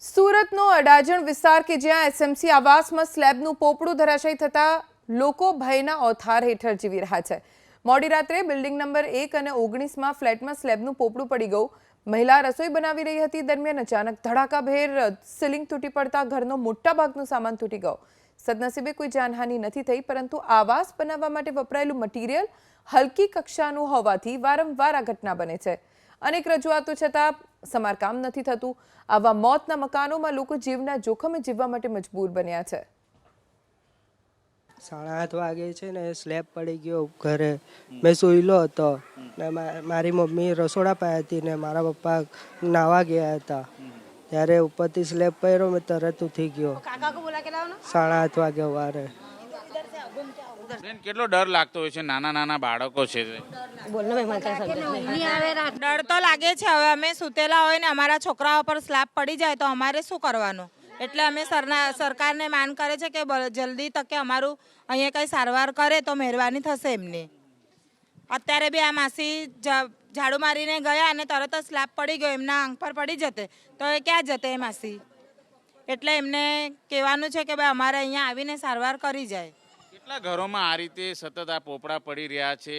સુરતનો અડાજણ વિસ્તાર કે જ્યાં એસએમસી આવાસમાં સ્લેબનું પોપડું ધરાશાયી થતા લોકો ભયના ઓથાર હેઠળ જીવી રહ્યા છે। મોડી રાત્રે બિલ્ડિંગ નંબર 1 અને 19માં ફ્લેટમાં સ્લેબનું પોપડું પડી ગયું। મહિલા રસોઈ બનાવી રહી હતી, દરમિયાન અચાનક ધડાકાભેર સીલિંગ તૂટી પડતા ઘરનો મોટાભાગનો સામાન તૂટી ગયો। સદનસીબે કોઈ જાનહાનિ નથી થઈ, પરંતુ આવાસ બનાવવા માટે વપરાયેલું મટીરિયલ હલકી કક્ષાનું હોવાથી વારંવાર આ ઘટના બને છે। અનેક રજૂઆતો છતાં સમારકામ નથી થતું। આવા મોતના મકાનોમાં લોકો જીવના જોખમે જીવવા માટે મજબૂર બન્યા છે। 7:30 વાગે છે ને સ્લેબ પડી ગયો ઘરે। મેં સૂઈલો હતો ને મારી મમ્મી રસોડા પાસે હતી ને મારા પપ્પા નાવા ગયા હતા, ત્યારે ઉપરથી સ્લેબ પડ્યો, મેં તરત ઉઠી ગયો 7:30 વાગે સવારે। કેટલો ડર લાગતો હોય છે? નાના નાના બાળકો છે। ડર તો લાગે છે। હવે અમે સુતેલા હોય ને અમારા છોકરાઓ પર સ્લેબ પડી જાય તો અમારે શું કરવાનું? એટલે અમે સરકારને માંગ કરે છે કે જલ્દી તકે અમારું અહીંયા કંઈ સારવાર કરે તો મહેરબાની થશે એમની। અત્યારે બી આ માસી ઝાડુ મારીને ગયા અને તરત જ સ્લેબ પડી ગયો, એમના આંખ પર પડી જતે તો એ ક્યાં જતે એ માસી? એટલે એમને કહેવાનું છે કે ભાઈ અમારે અહીંયા આવીને સારવાર કરી જાય। કેટલા ઘરોમાં આ રીતે સતત આ પોપડા પડી રહ્યા છે?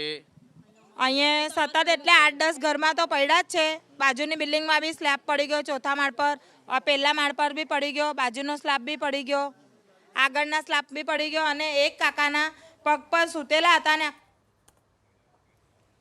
અહીંયા સતત એટલે 8-10 ઘરમાં તો પડ્યા જ છે। બાજુની બિલ્ડિંગમાં બી સ્લેબ પડી ગયો, ચોથા માળ પર, પહેલા માળ પર બી પડી ગયો, બાજુનો સ્લેબ બી પડી ગયો, આગળના સ્લેબ બી પડી ગયો, અને એક કાકાના પગ પર સૂતેલા હતા ને